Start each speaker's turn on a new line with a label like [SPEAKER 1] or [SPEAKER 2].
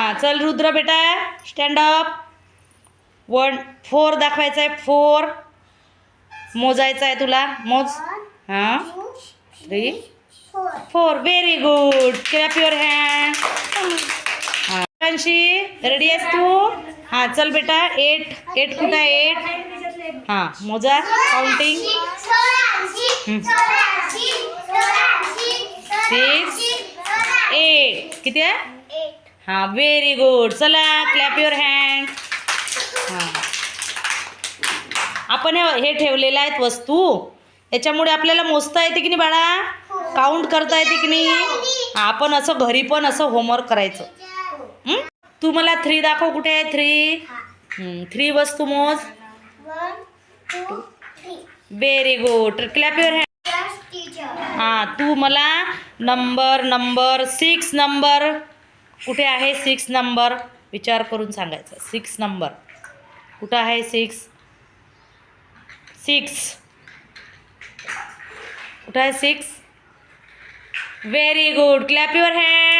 [SPEAKER 1] हां चल रुद्र बेटा स्टँड अप. 1 4 दाखवायचं आहे. 4 मोजायचं आहे तुला. मोज. हां 3 4 very good. Clap your hand. हां रेडी आहेस तू. हां चल बेटा 8 कुठं आहे 8. हां मोजा काउंटिंग. 6 8 किती आहे. हां व्हेरी गुड. चला क्लॅप युअर हँड. हां आपण हे ठेवलेलं आहेत वस्तू याच्यामुळे आपल्याला मोजता येते की नाही बाळा. काउंट करता येते की नाही. आपण असं घरी पण असं होमवर्क करायचं. तू मला 3 दाखव. कुठे आहे 3. 3 वस्तू मोज.
[SPEAKER 2] 1 2 3.
[SPEAKER 1] Very good. Clap your hand. हां तू मला नंबर 6 नंबर कुठे आहे. 6 नंबर विचार करून सांगायचं. 6 नंबर कुठं आहे. 6 कुठं आहे 6. Very good. Clap your hand.